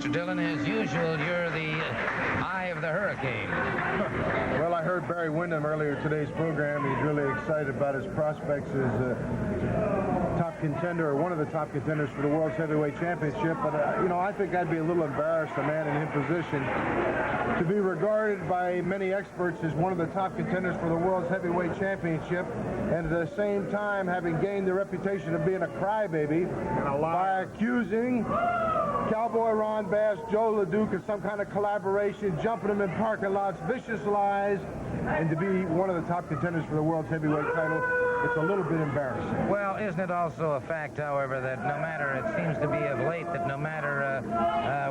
Mr. Dillon, as usual, you're the eye of the hurricane. Well, I heard Barry Windham earlier today's program. He's really excited about his prospects as a top contender, or one of the top contenders for the World's Heavyweight Championship. But, you know, I think I'd be a little embarrassed, a man in his position, to be regarded by many experts as one of the top contenders for the World's Heavyweight Championship, and at the same time having gained the reputation of being a crybaby by accusing Cowboy Ron Bass, Jos LeDuc of some kind of collaboration, jumping them in parking lots, vicious lies, and to be one of the top contenders for the World's Heavyweight title. It's a little bit embarrassing. Well, isn't it also a fact, however, that no matter, it seems to be of late, that no matter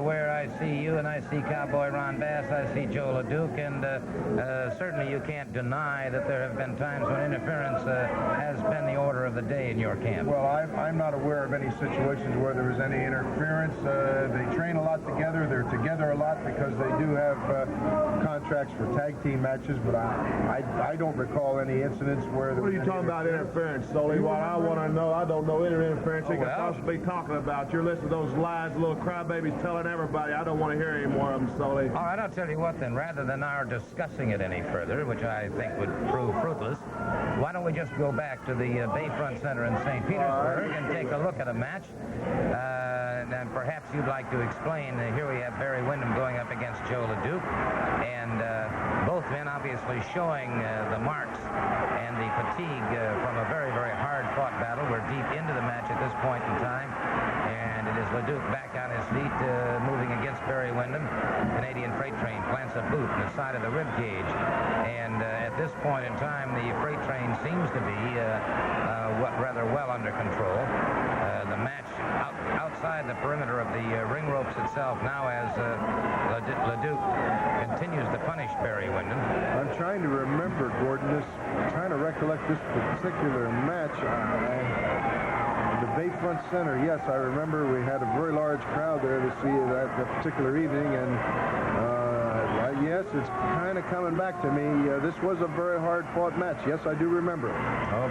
where I see you, and I see Cowboy Ron Bass, I see Jos LeDuc, and certainly you can't deny that there have been times when interference has been the order of the day in your camp. Well, I'm not aware of any situations where there was any interference. They train a lot together. They're together a lot because they do have contracts for tag team matches, but I don't recall any incidents where there was. What are you talking about interference, Solie? What I want to know, I don't know any interference he could possibly be talking about. You're listening to those lies, little crybabies telling everybody. I don't want to hear any more of them, Solie. All right, I'll tell you what then. Rather than our discussing it any further, which I think would prove fruitless, why don't we just go back to the Bayfront Center in St. Petersburg and take a look at a match? And perhaps you'd like to explain. Here we have Barry Windham going up against Jos LeDuc, and both men obviously showing the marks and the fatigue from a very, very hard-fought battle. We're deep into the match at this point in time, and it is LeDuc back on his feet, moving against Barry Windham. Canadian freight train plants a boot in the side of the rib cage, and at this point in time, the freight train seems to be rather well under control. The match outside the perimeter of the ring ropes itself now, as LeDuc continues to punish Barry Windham. I'm trying to remember, Gordon, trying to recollect this particular match. The Bayfront Center, yes, I remember we had a very large crowd there to see that particular evening, and yes, it's kind of coming back to me. This was a very hard-fought match. Yes, I do remember.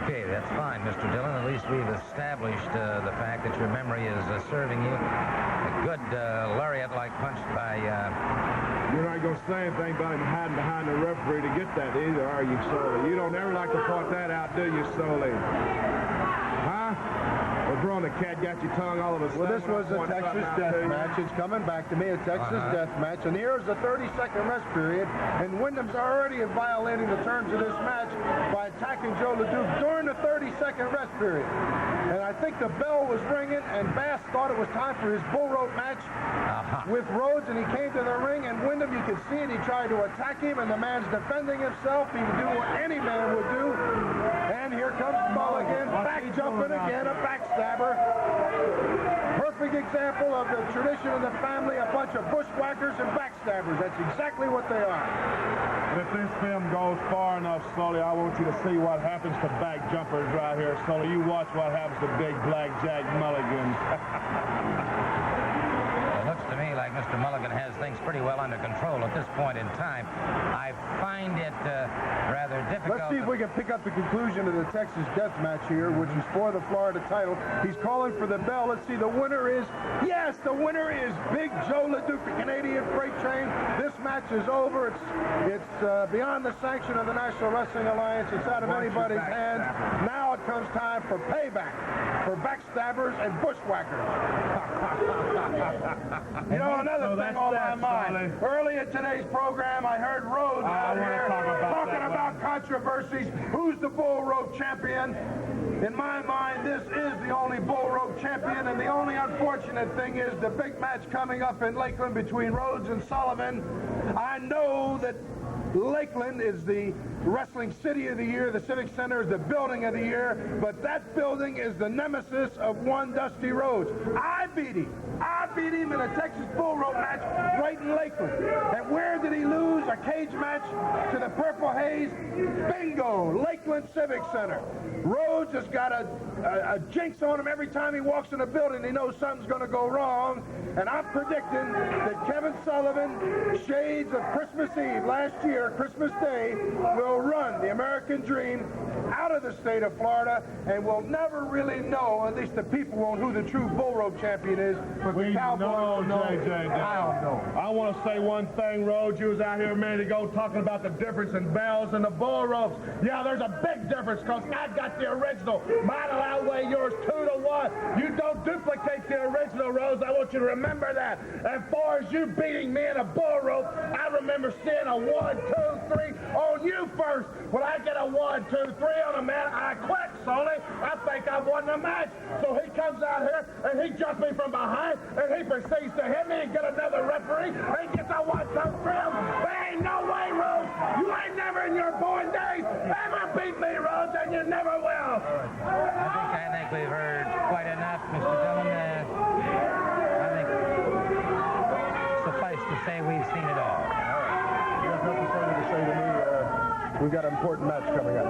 Okay, that's fine, Mr. Dillon. At least we've established the fact that your memory is serving you. A good lariat-like punch by... You're not going to say anything about him hiding behind the referee to get that either, are you, Solie? You don't ever like to point that out, do you, Solie? Huh? What's wrong? The cat got your tongue all of a sudden. Well, this was a Texas death match. It's coming back to me, a Texas death match. And here's a 30-second rest period. And Windham's already violating the terms of this match by attacking Jos LeDuc during the 30-second rest period. And I think the bell was ringing, and Bass thought it was time for his bull rope match with Rhodes, and he came to the ring, and Windham, you could see it, he tried to attack him, and the man's defending himself. He would do what any man would do. And here comes Mulligan, back jumping again, a backstabber. Perfect example of the tradition of the family, a bunch of bushwhackers and backstabbers. That's exactly what they are. If this film goes far enough, Solie, I want you to see what happens to back jumpers right here, Solie. You watch what happens to big black Jack Mulligan. It looks to me like Mr. Mulligan has things pretty well under control at this point in time. I find it rather difficult. Let's see if we can pick up the conclusion of the Texas death match here, which is for the Florida title. He's calling for the bell. Let's see, the winner is, yes, the winner is Big Jos LeDuc, the Canadian freight train. This match is over. It's beyond the sanction of the National Wrestling Alliance. It's out of anybody's hands. Now it comes time for payback for backstabbers and bushwhackers. You know, another thing on my mind. Early in today's program, I heard Rhodes out here talking about controversies. Who's the bull rope champion? In my mind, this is the only bull rope champion, and the only unfortunate thing is the big match coming up in Lakeland between Rhodes and Sullivan. I know that Lakeland is the wrestling city of the year. The Civic Center is the building of the year. But that building is the nemesis of one Dusty Rhodes. I beat him. I beat him in a Texas bull rope match right in Lakeland. And where did he lose? A cage match to the Purple Haze. Bingo! Lakeland Civic Center. Rhodes has got a jinx on him every time he walks in a building. He knows something's going to go wrong. And I'm predicting that Kevin Sullivan, shades of Christmas Eve last year, year, Christmas Day, will run the American Dream out of the state of Florida, and we'll never really know, at least the people won't, who the true bull rope champion is. But the Cowboy will know. JJ Dillon. I don't know. I want to say one thing, Rhodes. You was out here a minute ago talking about the difference in bells and the bull ropes. Yeah, there's a big difference because I got the original. Mine will outweigh yours 2-1. You don't duplicate the original, Rhodes. I want you to remember that. As far as you beating me in a bull rope, I remember seeing a 1, 2, 3 on you first. When I get a 1, 2, 3 on a man, I quit, Solie. I think I won the match. So he comes out here and he jumps me from behind and he proceeds to hit me and get another referee and gets a 1, 2, 3. There ain't no way, Rhodes. You ain't never in your born days ever beat me, Rhodes, and you never will. I think we've heard quite enough, Mr. Dillon. I think suffice to say we've seen it all. You have nothing further to say to me. We've got an important match coming up.